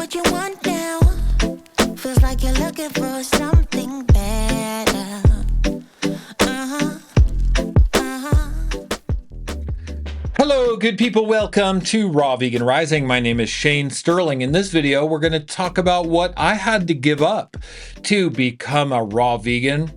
what you want now. Feels like you're looking for something better. Uh-huh, uh-huh. Hello, good people. Welcome to Raw Vegan Rising. My name is Shane Sterling. In this video, we're going to talk about what I had to give up to become a raw vegan.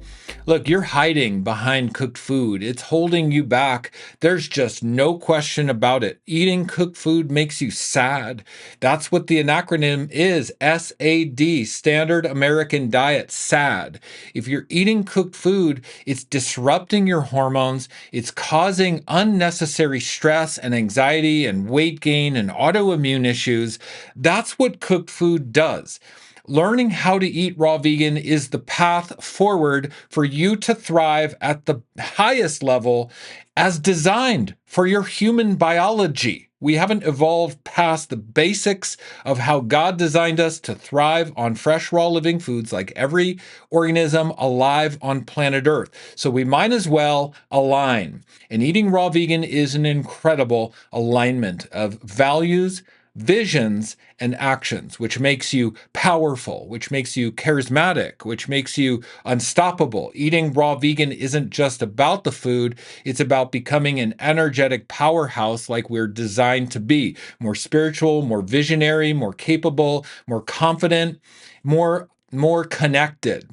Look, you're hiding behind cooked food. It's holding you back. There's just no question about it. Eating cooked food makes you sad. That's what the acronym is, SAD, Standard American Diet, SAD. If you're eating cooked food, it's disrupting your hormones. It's causing unnecessary stress and anxiety and weight gain and autoimmune issues. That's what cooked food does. Learning how to eat raw vegan is the path forward for you to thrive at the highest level as designed for your human biology. We haven't evolved past the basics of how God designed us to thrive on fresh, raw living foods like every organism alive on planet Earth. So we might as well align. And eating raw vegan is an incredible alignment of values, visions, and actions, which makes you powerful, which makes you charismatic, which makes you unstoppable. Eating raw vegan isn't just about the food, it's about becoming an energetic powerhouse like we're designed to be. More spiritual, more visionary, more capable, more confident, more connected.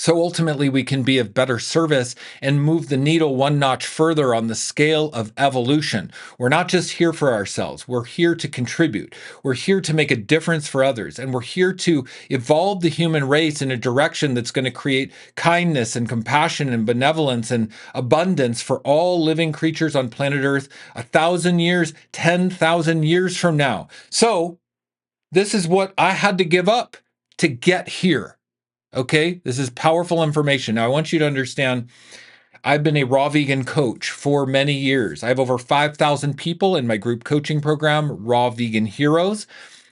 So ultimately, we can be of better service and move the needle one notch further on the scale of evolution. We're not just here for ourselves. We're here to contribute. We're here to make a difference for others. And we're here to evolve the human race in a direction that's going to create kindness and compassion and benevolence and abundance for all living creatures on planet Earth 1,000 years, 10,000 years from now. So this is what I had to give up to get here. Okay, this is powerful information. Now, I want you to understand I've been a raw vegan coach for many years. I have over 5,000 people in my group coaching program, Raw Vegan Heroes.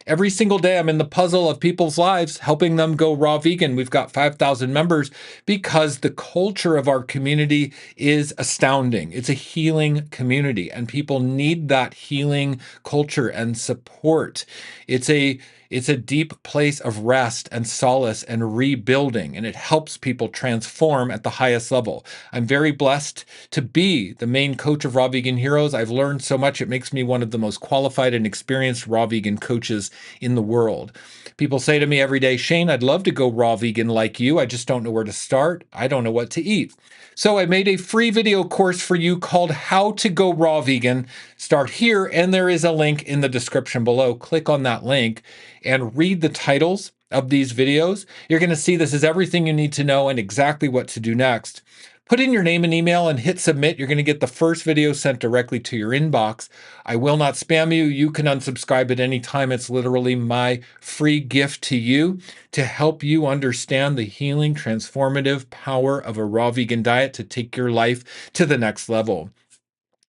Every single day, I'm in the puzzle of people's lives, helping them go raw vegan. We've got 5,000 members because the culture of our community is astounding. It's a healing community, and people need that healing culture and support. It's a deep place of rest and solace and rebuilding, and it helps people transform at the highest level. I'm very blessed to be the main coach of Raw Vegan Heroes. I've learned so much. It makes me one of the most qualified and experienced raw vegan coaches in the world. People say to me every day, Shane, I'd love to go raw vegan like you. I just don't know where to start. I don't know what to eat. So I made a free video course for you called How to Go Raw Vegan. Start here, and there is a link in the description below. Click on that link and read the titles of these videos. You're going to see this is everything you need to know and exactly what to do next. Put in your name and email and hit submit. You're going to get the first video sent directly to your inbox. I will not spam you. You can unsubscribe at any time. It's literally my free gift to you to help you understand the healing, transformative power of a raw vegan diet to take your life to the next level.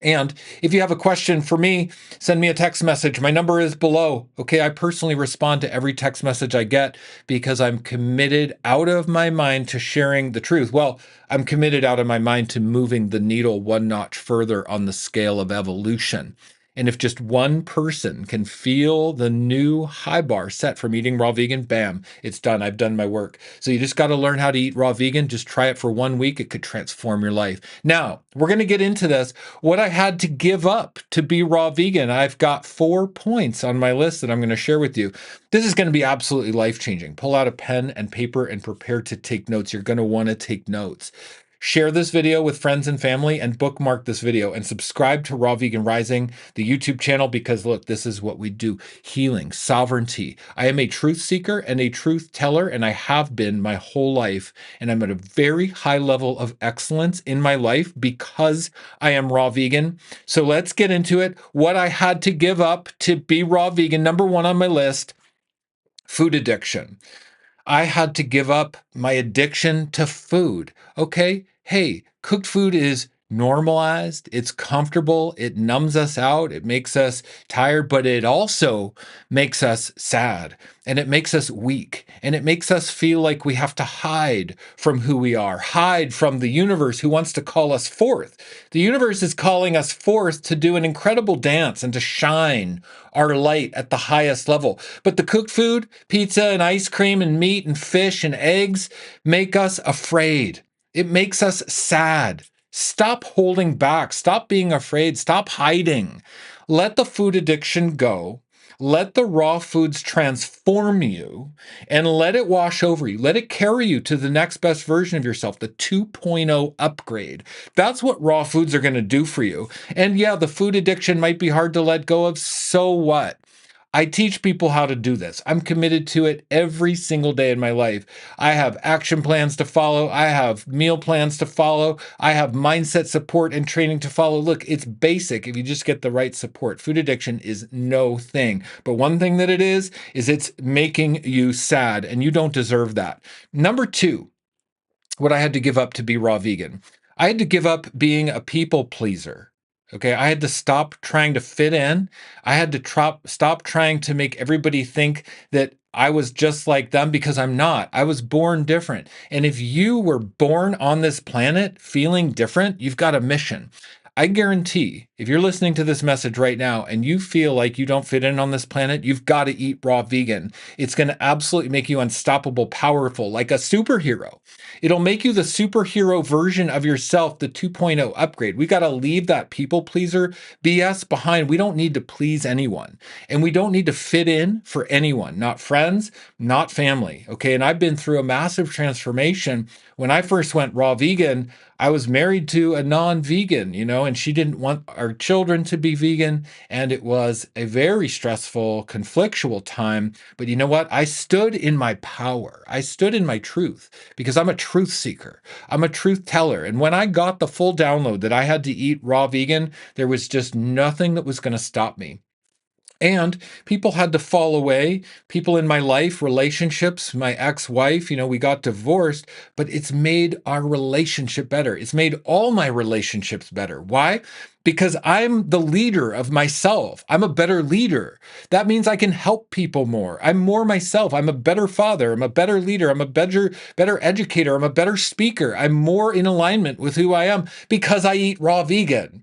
And if you have a question for me, send me a text message. My number is below. Okay, I personally respond to every text message I get because I'm committed out of my mind to sharing the truth. Well, I'm committed out of my mind to moving the needle one notch further on the scale of evolution. And if just one person can feel the new high bar set from eating raw vegan, bam, it's done. I've done my work. So you just got to learn how to eat raw vegan. Just try it for 1 week. It could transform your life. Now, we're going to get into this. What I had to give up to be raw vegan. I've got 4 points on my list that I'm going to share with you. This is going to be absolutely life-changing. Pull out a pen and paper and prepare to take notes. You're going to want to take notes. Share this video with friends and family and bookmark this video and subscribe to Raw Vegan Rising, the YouTube channel, because look, this is what we do. Healing, sovereignty. I am a truth seeker and a truth teller, and I have been my whole life. And I'm at a very high level of excellence in my life because I am raw vegan. So let's get into it. What I had to give up to be raw vegan. Number 1 on my list, food addiction. I had to give up my addiction to food. Okay, hey, cooked food is normalized, it's comfortable, it numbs us out, it makes us tired, but it also makes us sad and it makes us weak and it makes us feel like we have to hide from who we are, hide from the universe who wants to call us forth. The universe is calling us forth to do an incredible dance and to shine our light at the highest level. But the cooked food, pizza and ice cream and meat and fish and eggs make us afraid. It makes us sad. Stop holding back. Stop being afraid. Stop hiding. Let the food addiction go. Let the raw foods transform you and let it wash over you. Let it carry you to the next best version of yourself, the 2.0 upgrade. That's what raw foods are going to do for you. And yeah, the food addiction might be hard to let go of. So what? I teach people how to do this. I'm committed to it every single day in my life. I have action plans to follow. I have meal plans to follow. I have mindset support and training to follow. Look, it's basic if you just get the right support. Food addiction is no thing. But one thing that it is it's making you sad, and you don't deserve that. Number two, what I had to give up to be raw vegan. I had to give up being a people pleaser. Okay, I had to stop trying to fit in. I had to stop trying to make everybody think that I was just like them, because I'm not. I was born different. And if you were born on this planet feeling different, you've got a mission. I guarantee if you're listening to this message right now and you feel like you don't fit in on this planet, you've got to eat raw vegan. It's going to absolutely make you unstoppable, powerful, like a superhero. It'll make you the superhero version of yourself, the 2.0 upgrade. We got to leave that people pleaser BS behind. We don't need to please anyone, and we don't need to fit in for anyone, not friends, not family. Okay. And I've been through a massive transformation. When I first went raw vegan, I was married to a non-vegan, and she didn't want our children to be vegan. And it was a very stressful, conflictual time. But you know what? I stood in my power. I stood in my truth, because I'm a truth seeker. I'm a truth teller. And when I got the full download that I had to eat raw vegan, there was just nothing that was going to stop me. And people had to fall away. People in my life, relationships, my ex-wife, we got divorced, but it's made our relationship better. It's made all my relationships better. Why? Because I'm the leader of myself. I'm a better leader. That means I can help people more. I'm more myself. I'm a better father. I'm a better leader. I'm a better educator. I'm a better speaker. I'm more in alignment with who I am because I eat raw vegan.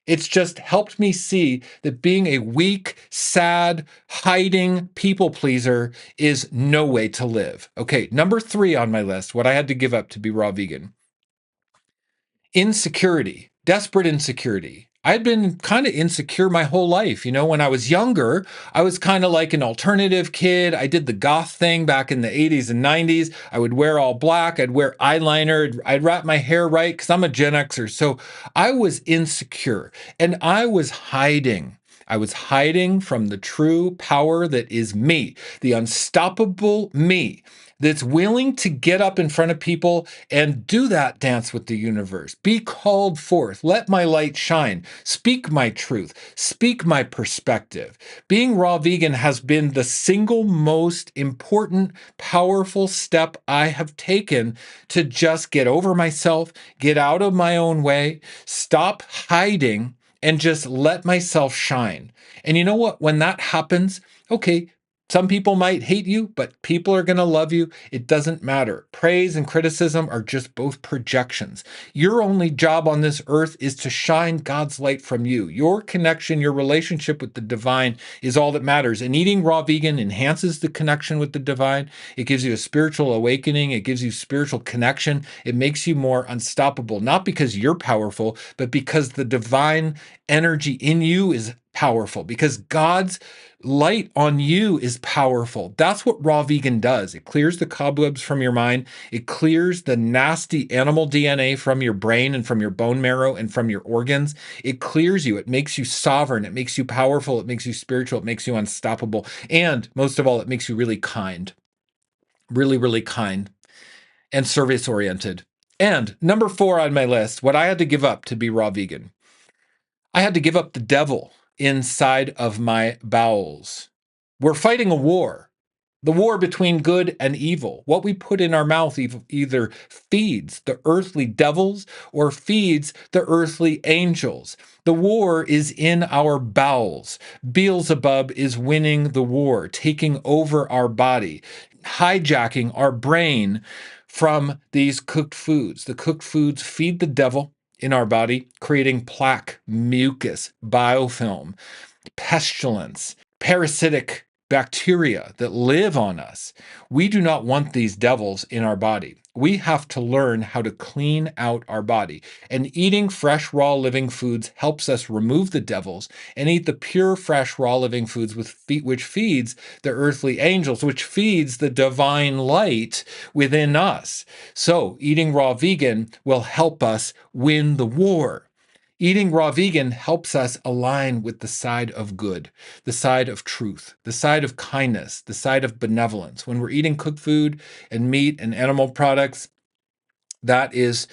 It's just helped me see that being a weak, sad, hiding people pleaser is no way to live. Okay, number 3 on my list, what I had to give up to be raw vegan. Insecurity, desperate insecurity. I'd been kind of insecure my whole life. When I was younger, I was kind of like an alternative kid. I did the goth thing back in the 80s and 90s. I would wear all black. I'd wear eyeliner. I'd wrap my hair right because I'm a Gen Xer. So I was insecure and I was hiding. I was hiding from the true power that is me, the unstoppable me, that's willing to get up in front of people and do that dance with the universe. Be called forth. Let my light shine. Speak my truth. Speak my perspective. Being raw vegan has been the single most important, powerful step I have taken to just get over myself, get out of my own way, stop hiding, and just let myself shine. And you know what? When that happens, okay, some people might hate you, but people are going to love you. It doesn't matter. Praise and criticism are just both projections. Your only job on this earth is to shine God's light from you. Your connection, your relationship with the divine is all that matters. And eating raw vegan enhances the connection with the divine. It gives you a spiritual awakening. It gives you spiritual connection. It makes you more unstoppable, not because you're powerful, but because the divine energy in you is powerful, because God's light on you is powerful. That's what raw vegan does. It clears the cobwebs from your mind. It clears the nasty animal DNA from your brain and from your bone marrow and from your organs. It clears you. It makes you sovereign. It makes you powerful. It makes you spiritual. It makes you unstoppable. And most of all, it makes you really kind. Really, really kind and service oriented. And number 4 on my list, what I had to give up to be raw vegan. I had to give up the devil inside of my bowels. We're fighting a war. The war between good and evil. What we put in our mouth either feeds the earthly devils or feeds the earthly angels. The war is in our bowels. Beelzebub is winning the war, taking over our body, hijacking our brain from these cooked foods. The cooked foods feed the devil in our body, creating plaque, mucus, biofilm, pestilence, parasitic bacteria that live on us. We do not want these devils in our body. We have to learn how to clean out our body. And eating fresh, raw, living foods helps us remove the devils and eat the pure, fresh, raw, living foods which feeds the earthly angels, which feeds the divine light within us. So eating raw vegan will help us win the war. Eating raw vegan helps us align with the side of good, the side of truth, the side of kindness, the side of benevolence. When we're eating cooked food and meat and animal products, that is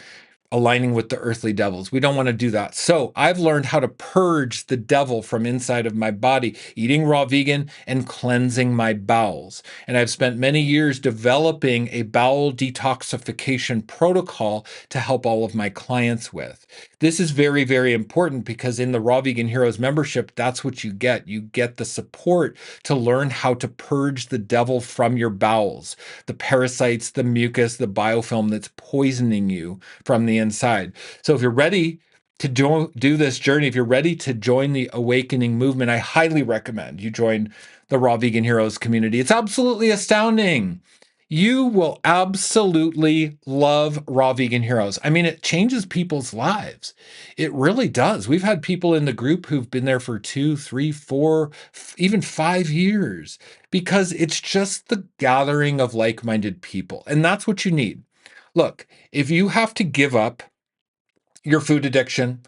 aligning with the earthly devils. We don't want to do that. So I've learned how to purge the devil from inside of my body, eating raw vegan and cleansing my bowels. And I've spent many years developing a bowel detoxification protocol to help all of my clients with. This is very, very important because in the Raw Vegan Heroes membership, that's what you get. You get the support to learn how to purge the devil from your bowels, the parasites, the mucus, the biofilm that's poisoning you from the inside. So if you're ready to do this journey, if you're ready to join the awakening movement, I highly recommend you join the Raw Vegan Heroes community. It's absolutely astounding. You will absolutely love Raw Vegan Heroes. I mean, it changes people's lives. It really does. We've had people in the group who've been there for 2, 3, 4, even 5 years because it's just the gathering of like-minded people. And that's what you need. Look, if you have to give up your food addiction,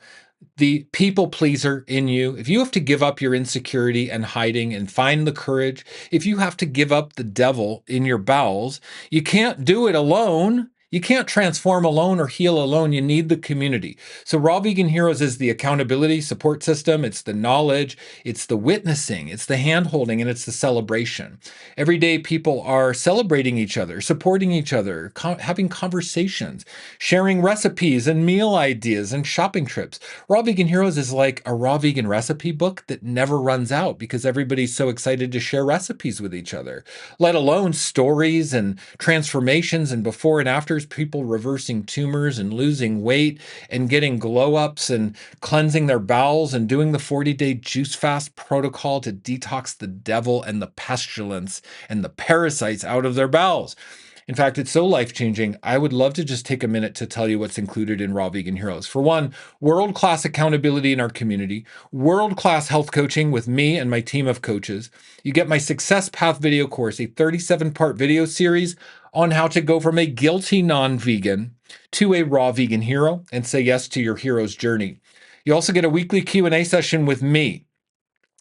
the people pleaser in you, if you have to give up your insecurity and hiding and find the courage, if you have to give up the devil in your bowels, you can't do it alone. You can't transform alone or heal alone. You need the community. So Raw Vegan Heroes is the accountability support system. It's the knowledge, it's the witnessing, it's the hand-holding, and it's the celebration. Every day people are celebrating each other, supporting each other, having conversations, sharing recipes and meal ideas and shopping trips. Raw Vegan Heroes is like a raw vegan recipe book that never runs out because everybody's so excited to share recipes with each other, let alone stories and transformations and before and afters, people reversing tumors and losing weight and getting glow ups and cleansing their bowels and doing the 40-day juice fast protocol to detox the devil and the pestilence and the parasites out of their bowels. In fact, it's so life-changing, I would love to just take a minute to tell you what's included in Raw Vegan Heroes. For one, world-class accountability in our community, world-class health coaching with me and my team of coaches. You get my Success Path video course, a 37-part video series on how to go from a guilty non-vegan to a raw vegan hero and say yes to your hero's journey. You also get a weekly Q&A session with me.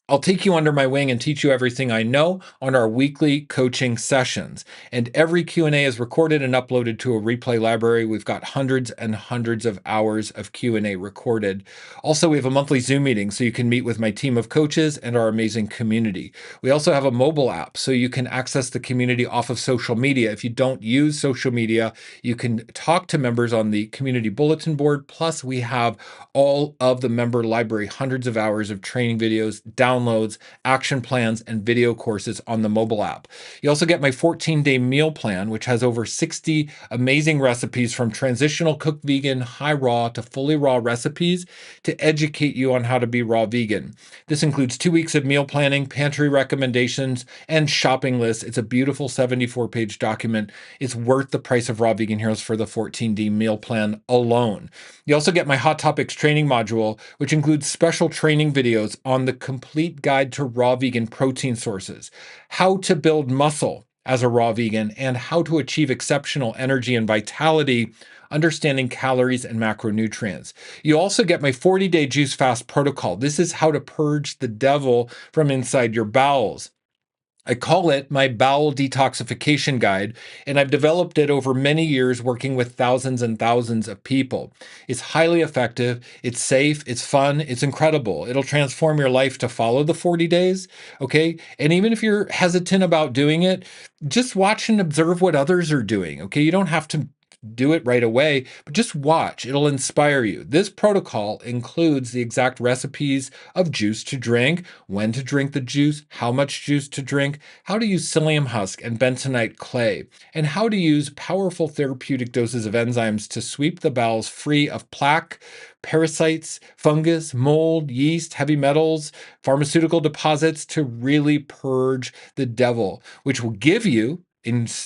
I'll take you under my wing and teach you everything I know on our weekly coaching sessions. And every Q&A is recorded and uploaded to a replay library. We've got hundreds and hundreds of hours of Q&A recorded. Also, we have a monthly Zoom meeting so you can meet with my team of coaches and our amazing community. We also have a mobile app so you can access the community off of social media. If you don't use social media, you can talk to members on the community bulletin board. Plus, we have all of the member library, hundreds of hours of training videos, downloads, action plans, and video courses on the mobile app. You also get my 14-day meal plan, which has over 60 amazing recipes from transitional cooked vegan, high raw to fully raw recipes to educate you on how to be raw vegan. This includes 2 weeks of meal planning, pantry recommendations, and shopping lists. It's a beautiful 74-page document. It's worth the price of Raw Vegan Heroes for the 14-day meal plan alone. You also get my Hot Topics training module, which includes special training videos on the complete guide to raw vegan protein sources, how to build muscle as a raw vegan, and how to achieve exceptional energy and vitality, understanding calories and macronutrients. You also get my 40-day juice fast protocol. This is how to purge the devil from inside your bowels. I call it my bowel detoxification guide, and I've developed it over many years working with thousands and thousands of people. It's highly effective, it's safe, it's fun, it's incredible. It'll transform your life to follow the 40 days, okay? And even if you're hesitant about doing it, just watch and observe what others are doing, okay? You don't have to do it right away, but just watch. It'll inspire you. This protocol includes the exact recipes of juice to drink, when to drink the juice, how much juice to drink, how to use psyllium husk and bentonite clay, and how to use powerful therapeutic doses of enzymes to sweep the bowels free of plaque, parasites, fungus, mold, yeast, heavy metals, pharmaceutical deposits to really purge the devil, which will give you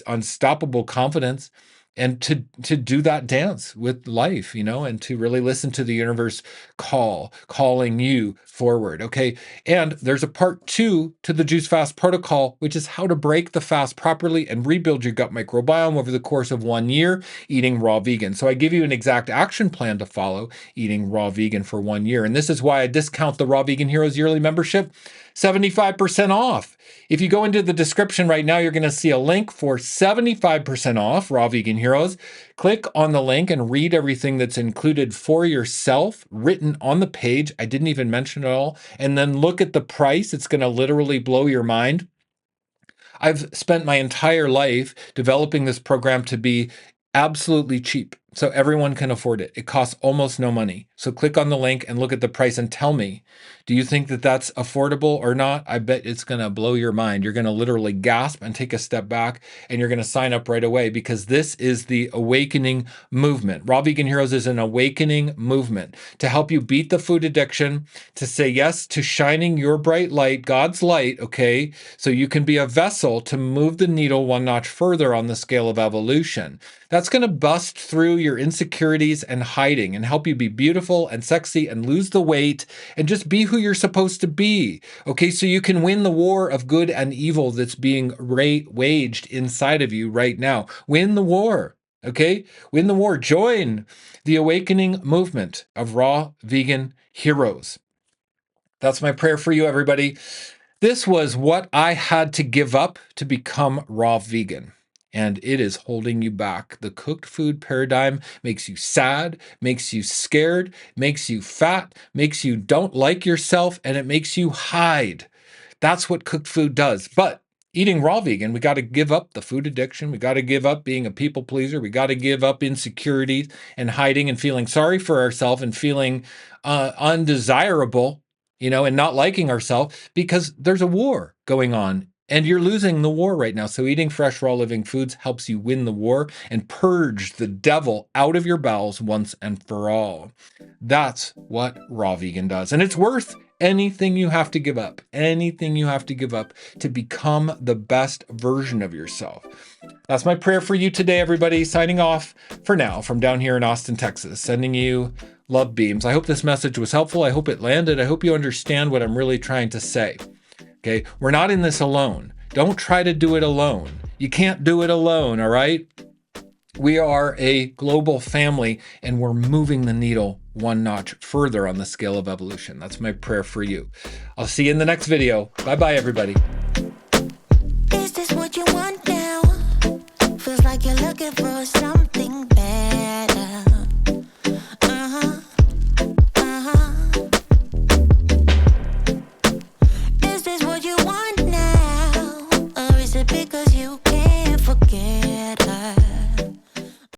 unstoppable confidence and to do that dance with life, and to really listen to the universe calling you forward. Okay. And there's a part 2 to the juice fast protocol, which is how to break the fast properly and rebuild your gut microbiome over the course of 1 year eating raw vegan. So I give you an exact action plan to follow eating raw vegan for 1 year. And this is why I discount the Raw Vegan Heroes yearly membership 75% off. If you go into the description right now, you're going to see a link for 75% off Raw Vegan Heroes. Click on the link and read everything that's included for yourself, written on the page. I didn't even mention it all. And then look at the price. It's going to literally blow your mind. I've spent my entire life developing this program to be absolutely cheap, so everyone can afford it. It costs almost no money. So click on the link and look at the price and tell me, do you think that that's affordable or not? I bet it's going to blow your mind. You're going to literally gasp and take a step back, and you're going to sign up right away, because this is the awakening movement. Raw Vegan Heroes is an awakening movement to help you beat the food addiction, to say yes to shining your bright light, God's light, okay, so you can be a vessel to move the needle 1 notch further on the scale of evolution. That's going to bust through your insecurities and hiding and help you be beautiful and sexy and lose the weight and just be who you're supposed to be. Okay, so you can win the war of good and evil that's being waged inside of you right now. Win the war. Okay, win the war. Join the awakening movement of Raw Vegan Heroes. That's my prayer for you, everybody. This was what I had to give up to become raw vegan. And it is holding you back. The cooked food paradigm makes you sad, makes you scared, makes you fat, makes you don't like yourself, and it makes you hide. That's what cooked food does. But eating raw vegan, we got to give up the food addiction. We got to give up being a people pleaser. We got to give up insecurities and hiding and feeling sorry for ourselves and feeling undesirable, and not liking ourselves, because there's a war going on. And you're losing the war right now. So eating fresh, raw, living foods helps you win the war and purge the devil out of your bowels once and for all. That's what raw vegan does. And it's worth anything you have to give up, to become the best version of yourself. That's my prayer for you today, everybody. Signing off for now from down here in Austin, Texas, sending you love beams. I hope this message was helpful. I hope it landed. I hope you understand what I'm really trying to say. Okay, we're not in this alone. Don't try to do it alone. You can't do it alone, all right? We are a global family, and we're moving the needle 1 notch further on the scale of evolution. That's my prayer for you. I'll see you in the next video. Bye-bye, everybody. Is this what you want now? Feels like you're looking for something better.